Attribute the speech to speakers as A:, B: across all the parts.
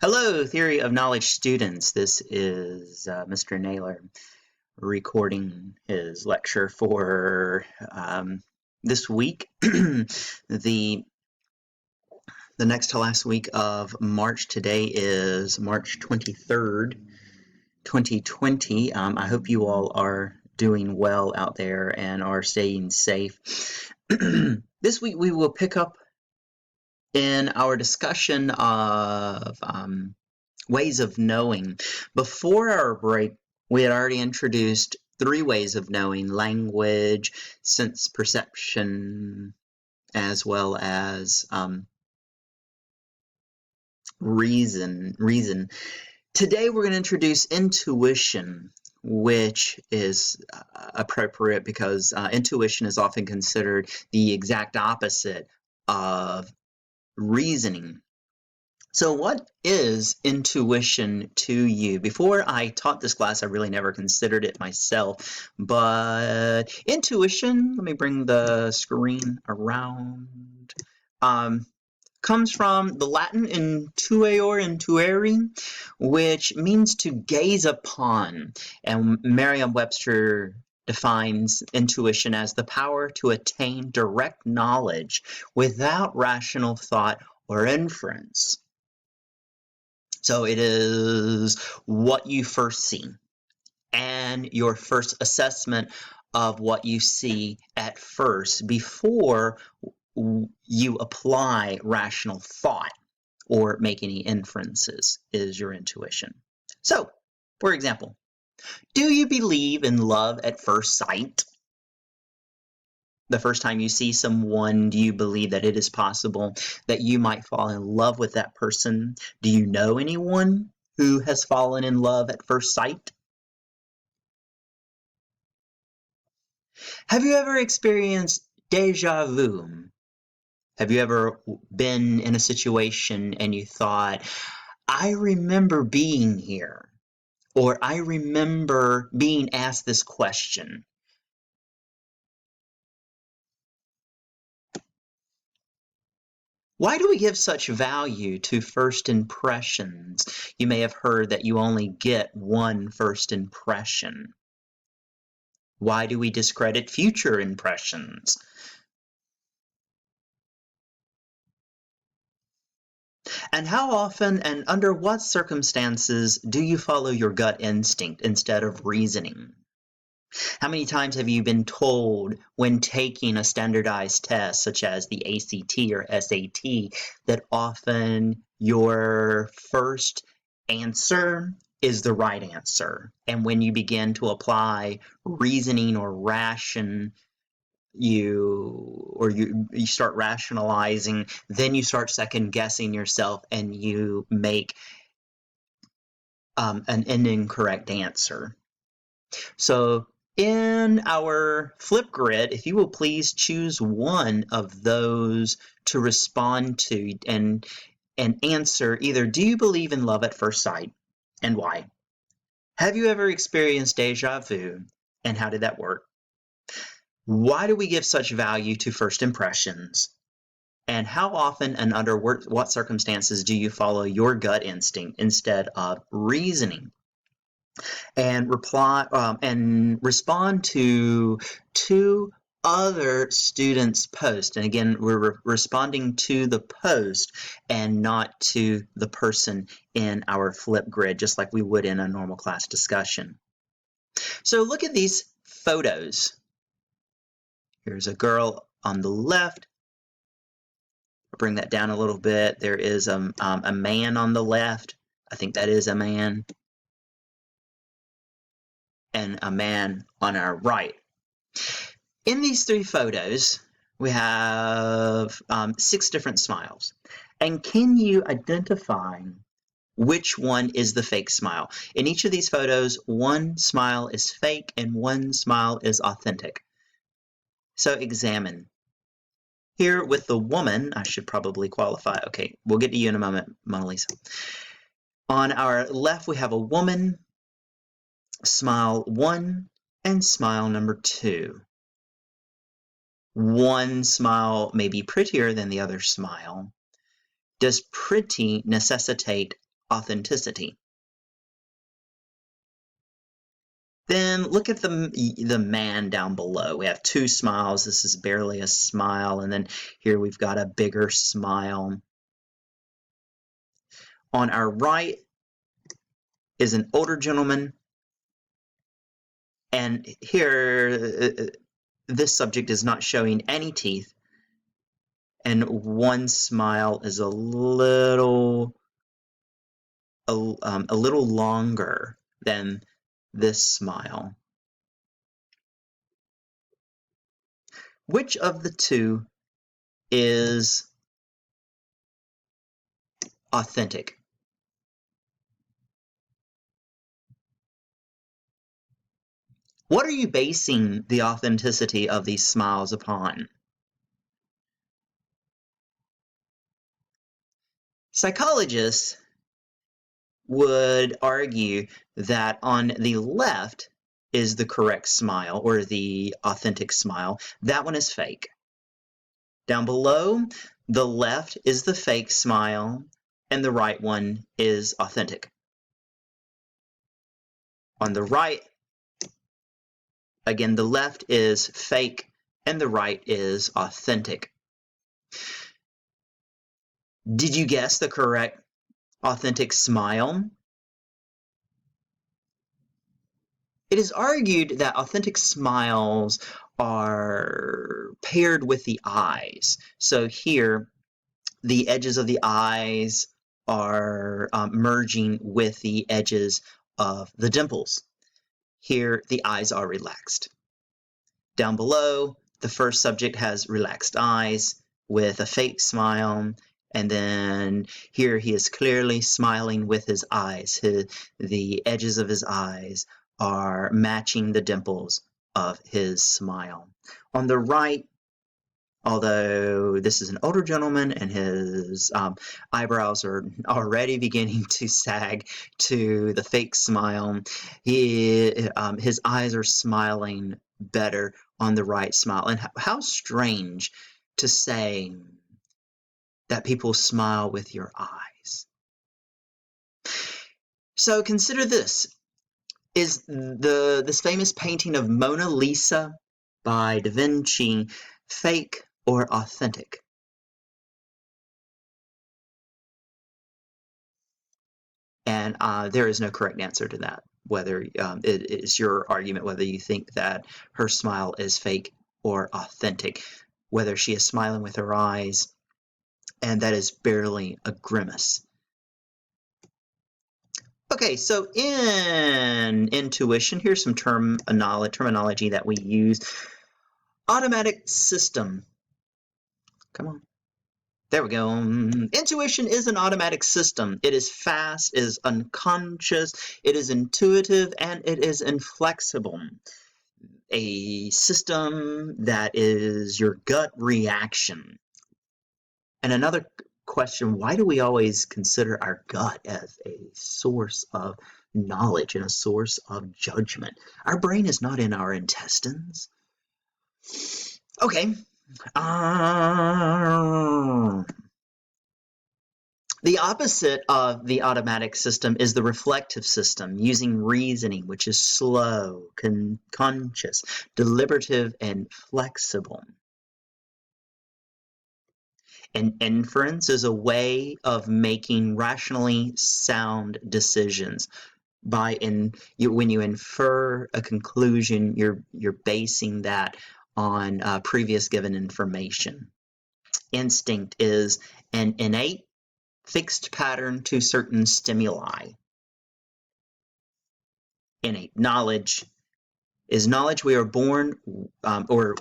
A: Hello, Theory of Knowledge students. This is Mr. Naylor recording his lecture for this week, the next to last week of March. Today is March 23rd, 2020. I hope you all are doing well out there and are staying safe. This week we will pick up in our discussion of ways of knowing. Before our break, we had already introduced 3 ways of knowing: language, sense perception, as well as reason. Today we're going to introduce intuition, which is appropriate because intuition is often considered the exact opposite of reasoning. So what is intuition to you? Before I taught this class, I really never considered it myself, but intuition, let me bring the screen around, comes from the Latin intuere, which means to gaze upon, and Merriam-Webster defines intuition as the power to attain direct knowledge without rational thought or inference. So it is what you first see and your first assessment of what you see at first before you apply rational thought or make any inferences is your intuition. So, for example, do you believe in love at first sight? The first time you see someone, do you believe that it is possible that you might fall in love with that person? Do you know anyone who has fallen in love at first sight? Have you ever experienced déjà vu? Have you ever been in a situation and you thought, I remember being here, or I remember being asked this question? Why do we give such value to first impressions? You may have heard that you only get one first impression. Why do we discredit future impressions? And how often and under what circumstances do you follow your gut instinct instead of reasoning? How many times have you been told when taking a standardized test, such as the ACT or SAT, that often your first answer is the right answer? And when you begin to apply reasoning or you start rationalizing, then you start second guessing yourself and you make an incorrect answer. So in our Flipgrid, if you will please choose one of those to respond to and answer either, do you believe in love at first sight and why? Have you ever experienced déjà vu and how did that work? Why do we give such value to first impressions? And how often and under what circumstances do you follow your gut instinct instead of reasoning? And respond to 2 other students' posts. And again, we're responding to the post and not to the person in our Flipgrid, just like we would in a normal class discussion. So look at these photos. Here's a girl on the left. I'll bring that down a little bit. There is a man on the left. I think that is a man. And a man on our right. In these 3 photos, we have 6 different smiles. And can you identify which one is the fake smile? In each of these photos, one smile is fake and one smile is authentic. So examine. Here with the woman, I should probably qualify. Okay, we'll get to you in a moment, Mona Lisa. On our left, we have a woman. Smile 1 and smile number 2. One smile may be prettier than the other smile. Does pretty necessitate authenticity. Then look at the man down below. We have two smiles. This is barely a smile, and then here we've got a bigger smile. On our right is an older gentleman, and here this subject is not showing any teeth, and one smile is a little longer than this smile. Which of the two is authentic? What are you basing the authenticity of these smiles upon? Psychologists would argue that on the left is the correct smile, or the authentic smile. That one is fake. Down below, the left is the fake smile, and the right one is authentic. On the right, again, the left is fake, and the right is authentic. Did you guess the correct authentic smile? It is argued that authentic smiles are paired with the eyes. So here, the edges of the eyes are merging with the edges of the dimples. Here, the eyes are relaxed. Down below, the first subject has relaxed eyes with a fake smile, and then here he is clearly smiling with his eyes. The edges of his eyes are matching the dimples of his smile. On the right, although this is an older gentleman and his eyebrows are already beginning to sag to the fake smile, his eyes are smiling better on the right smile. And how strange to say that people smile with your eyes. So consider this. Is this famous painting of Mona Lisa by Da Vinci fake or authentic? And there is no correct answer to that, whether it is your argument whether you think that her smile is fake or authentic, whether she is smiling with her eyes, and that is barely a grimace. Okay, so in intuition, here's some terminology that we use. Automatic system. Come on. There we go. Intuition is an automatic system. It is fast, it is unconscious, it is intuitive, and it is inflexible. A system that is your gut reaction. And another question, why do we always consider our gut as a source of knowledge and a source of judgment? Our brain is not in our intestines. Okay. The opposite of the automatic system is the reflective system, using reasoning, which is slow, conscious, deliberative, and flexible. And inference is a way of making rationally sound decisions. When you infer a conclusion, you're basing that on previous given information. Instinct is an innate, fixed pattern to certain stimuli. Innate knowledge is knowledge we are born, or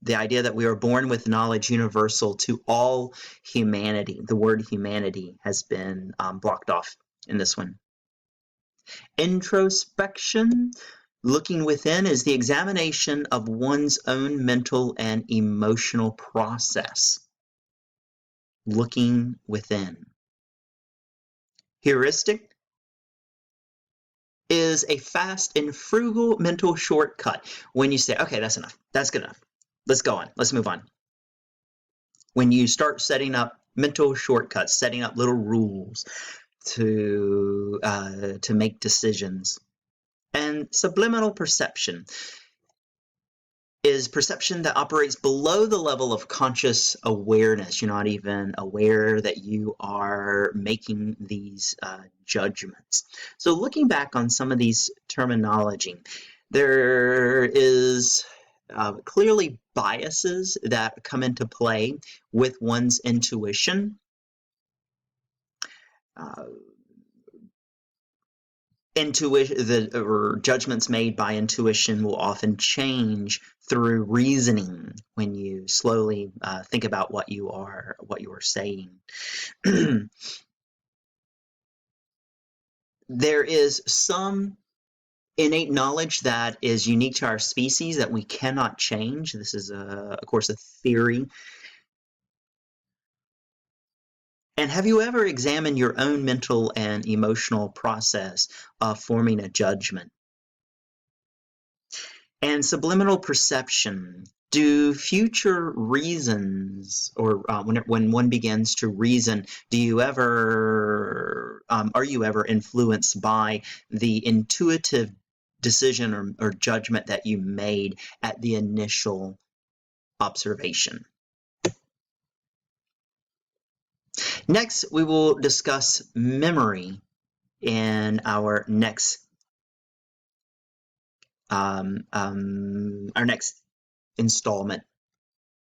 A: the idea that we are born with knowledge universal to all humanity. The word humanity has been blocked off in this one. Introspection, looking within, is the examination of one's own mental and emotional process. Looking within. Heuristic is a fast and frugal mental shortcut when you say, okay, that's enough, that's good enough, let's go on, let's move on. When you start setting up mental shortcuts, setting up little rules to make decisions. And subliminal perception is perception that operates below the level of conscious awareness. You're not even aware that you are making these judgments. So looking back on some of these terminology, there is clearly biases that come into play with one's intuition. Or judgments made by intuition will often change through reasoning when you slowly think about what you are saying. There is some innate knowledge that is unique to our species that we cannot change. This is, of course, a theory. And have you ever examined your own mental and emotional process of forming a judgment? And subliminal perception, do future reasons, or when one begins to reason, are you ever influenced by the intuitive decision or judgment that you made at the initial observation? Next, we will discuss memory in our next installment